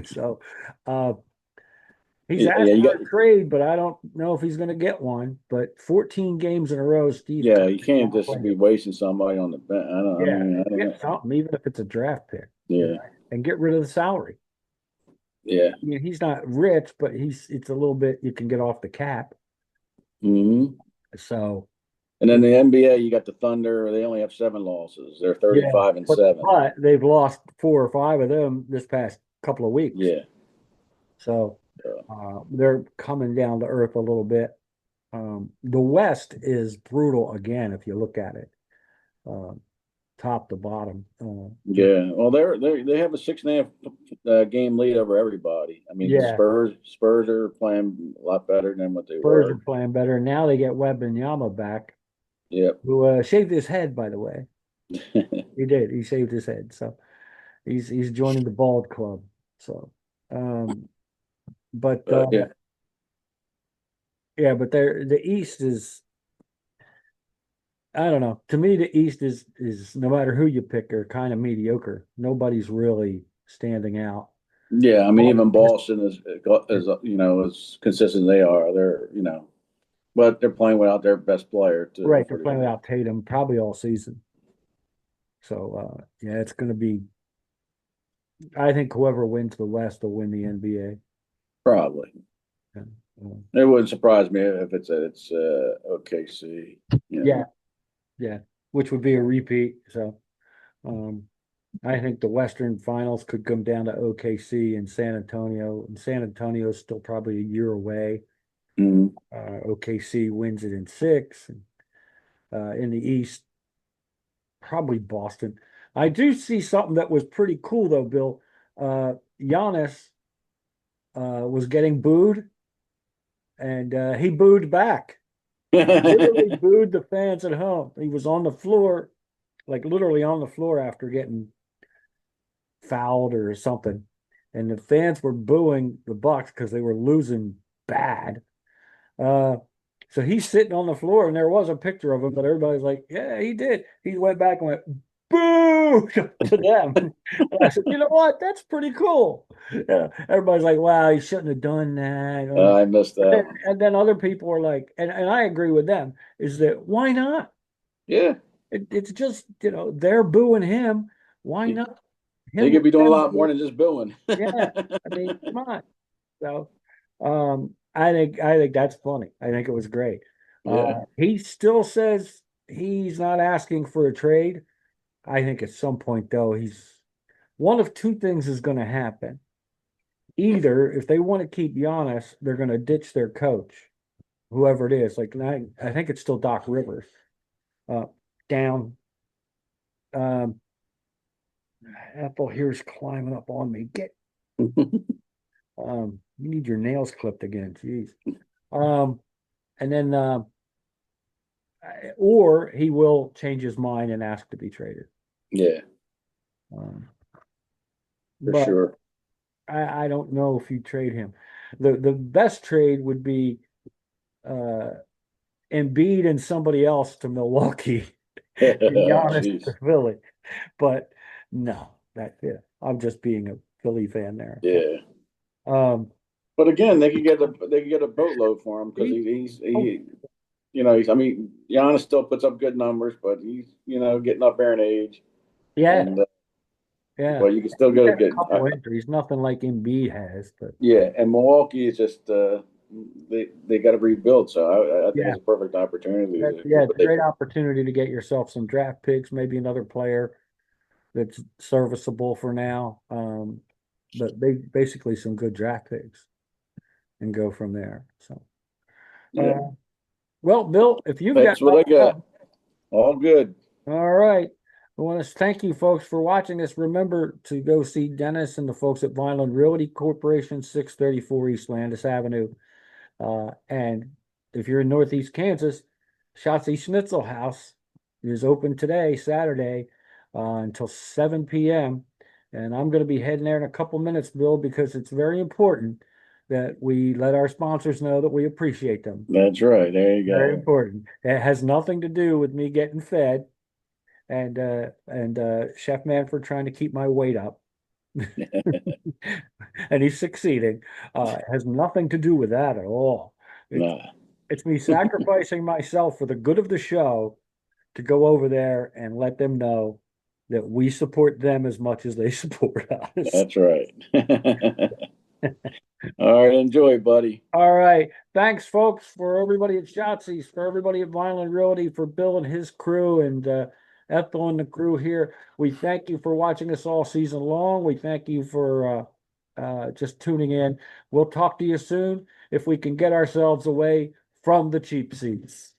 [SPEAKER 2] So uh, he's
[SPEAKER 1] Yeah,
[SPEAKER 2] asked
[SPEAKER 1] you
[SPEAKER 2] for
[SPEAKER 1] got
[SPEAKER 2] a trade, but I don't know if he's going to get one. But 14 games in a row, Steve
[SPEAKER 1] yeah,
[SPEAKER 2] Kerr
[SPEAKER 1] you
[SPEAKER 2] is
[SPEAKER 1] can't
[SPEAKER 2] not
[SPEAKER 1] just
[SPEAKER 2] playing.
[SPEAKER 1] be wasting somebody on the bench.
[SPEAKER 2] Yeah,
[SPEAKER 1] I don't
[SPEAKER 2] get
[SPEAKER 1] know.
[SPEAKER 2] something, even if it's a draft pick,
[SPEAKER 1] Yeah,
[SPEAKER 2] and get rid of the salary.
[SPEAKER 1] yeah.
[SPEAKER 2] I mean, he's not rich, but it's a little bit you can get off the cap.
[SPEAKER 1] Hmm.
[SPEAKER 2] So
[SPEAKER 1] And then the NBA, you got the Thunder. They only have 7 losses. They're
[SPEAKER 2] yeah,
[SPEAKER 1] 35 and
[SPEAKER 2] but
[SPEAKER 1] 7.
[SPEAKER 2] they've lost 4 or 5 of them this past couple of weeks.
[SPEAKER 1] Yeah.
[SPEAKER 2] So
[SPEAKER 1] Uh,
[SPEAKER 2] they're coming down to earth a little bit. The West is brutal again if you look at it, uh, top to bottom.
[SPEAKER 1] yeah. Well, they have a 6.5 game lead over everybody. I mean, the
[SPEAKER 2] Yeah,
[SPEAKER 1] Spurs are playing a lot better than what they
[SPEAKER 2] Spurs are
[SPEAKER 1] were.
[SPEAKER 2] playing better now. They get Wembanyama back,
[SPEAKER 1] Yep.
[SPEAKER 2] who shaved his head, by the way. He did. He shaved his head, so he's joining the bald club. So, um, but
[SPEAKER 1] Yeah.
[SPEAKER 2] yeah, but the East is, I don't know. To me, the East is no matter who you pick, are kind of mediocre. Nobody's really standing out.
[SPEAKER 1] Yeah. I mean, even
[SPEAKER 2] Boston
[SPEAKER 1] Boston is as consistent as they are. But they're playing without their best player too,
[SPEAKER 2] right, they're
[SPEAKER 1] pretty
[SPEAKER 2] playing
[SPEAKER 1] much.
[SPEAKER 2] without Tatum probably all season. So yeah, it's going to be. I think whoever wins the West will win the NBA.
[SPEAKER 1] Probably.
[SPEAKER 2] Yeah,
[SPEAKER 1] It wouldn't surprise me if it's OKC. You
[SPEAKER 2] yeah,
[SPEAKER 1] know.
[SPEAKER 2] yeah, which would be a repeat. So um, I think the Western Finals could come down to OKC and San Antonio. And San Antonio is still probably a year away.
[SPEAKER 1] Mhm.
[SPEAKER 2] OKC wins it in 6. In the East, probably Boston. I do see something that was pretty cool though, Bill. Giannis was getting booed, and he booed back. Literally booed the fans at home. He was on the floor, like literally on the floor after getting fouled or something, and the fans were booing the Bucks because they were losing bad. Uh, So he's sitting on the floor, and there was a picture of him, but everybody's like, "Yeah, he did." He went back and went, "Boo!" to them. And I said, "You know what? That's pretty cool." Yeah, everybody's like, "Wow, he shouldn't have done that."
[SPEAKER 1] I missed
[SPEAKER 2] But
[SPEAKER 1] that
[SPEAKER 2] then,
[SPEAKER 1] one.
[SPEAKER 2] and then other people are like, and I agree with them, is that why not?
[SPEAKER 1] Yeah,
[SPEAKER 2] It's just, they're booing him. Why
[SPEAKER 1] he,
[SPEAKER 2] not
[SPEAKER 1] he
[SPEAKER 2] him
[SPEAKER 1] could
[SPEAKER 2] let
[SPEAKER 1] be doing a
[SPEAKER 2] them
[SPEAKER 1] lot
[SPEAKER 2] do
[SPEAKER 1] more
[SPEAKER 2] it?
[SPEAKER 1] than just booing.
[SPEAKER 2] Yeah. I mean, come on. So I think that's funny. I think it was great.
[SPEAKER 1] Yeah,
[SPEAKER 2] He still says he's not asking for a trade. I think at some point though, he's one of two things is going to happen. Either if they want to keep Giannis, they're going to ditch their coach, whoever it is. Like I think it's still Doc Rivers. Uh, down. Um, Apple here's climbing up on me. You need your nails clipped again. Jeez. Um, and then or he will change his mind and ask to be traded.
[SPEAKER 1] yeah,
[SPEAKER 2] Um,
[SPEAKER 1] for
[SPEAKER 2] but
[SPEAKER 1] sure.
[SPEAKER 2] I don't know if you trade him. The best trade would be uh Embiid and somebody else to Milwaukee and Giannis to
[SPEAKER 1] Jeez.
[SPEAKER 2] Philly. But no, yeah, I'm just being a Philly fan there. So
[SPEAKER 1] Yeah.
[SPEAKER 2] um
[SPEAKER 1] But again, they could get a boatload for him because
[SPEAKER 2] he,
[SPEAKER 1] he's
[SPEAKER 2] oh,
[SPEAKER 1] he he's I mean Giannis still puts up good numbers, but he's getting up there in age,
[SPEAKER 2] yeah,
[SPEAKER 1] and
[SPEAKER 2] yeah.
[SPEAKER 1] but you can still
[SPEAKER 2] He's
[SPEAKER 1] get a
[SPEAKER 2] had a
[SPEAKER 1] good
[SPEAKER 2] couple injuries, nothing like Embiid has, but
[SPEAKER 1] yeah. And Milwaukee is just they got to rebuild, so I think
[SPEAKER 2] yeah.
[SPEAKER 1] it's a perfect opportunity to
[SPEAKER 2] Yeah, it's a
[SPEAKER 1] really
[SPEAKER 2] great opportunity to get yourself some draft picks, maybe another player that's serviceable for now. But basically some good draft picks and go from there. So,
[SPEAKER 1] yeah.
[SPEAKER 2] uh, well, Bill, if you've got
[SPEAKER 1] That's what I
[SPEAKER 2] nothing
[SPEAKER 1] got.
[SPEAKER 2] else,
[SPEAKER 1] All good.
[SPEAKER 2] all right. I want to thank you folks for watching us. Remember to go see Dennis and the folks at Vineland Realty Corporation, 634 East Landis Avenue. And if you're in Northeast Kansas, Schatzi Schnitzel House is open today, Saturday, until 7 p.m. And I'm going to be heading there in a couple minutes, Bill, because it's very important that we let our sponsors know that we appreciate them.
[SPEAKER 1] That's right. There you
[SPEAKER 2] Very
[SPEAKER 1] go.
[SPEAKER 2] important. It has nothing to do with me getting fed and Chef Manford trying to keep my weight up. And he's succeeding. It has nothing to do with that at all. It's
[SPEAKER 1] Nah,
[SPEAKER 2] it's me sacrificing myself for the good of the show to go over there and let them know that we support them as much as they support us.
[SPEAKER 1] that's right. All right, enjoy, buddy.
[SPEAKER 2] All right. Thanks, folks, for everybody at Schatzi's, for everybody at Vineland Realty, for Bill and his crew, and Ethel and the crew here. We thank you for watching us all season long. We thank you for just tuning in. We'll talk to you soon if we can get ourselves away from the cheap seats.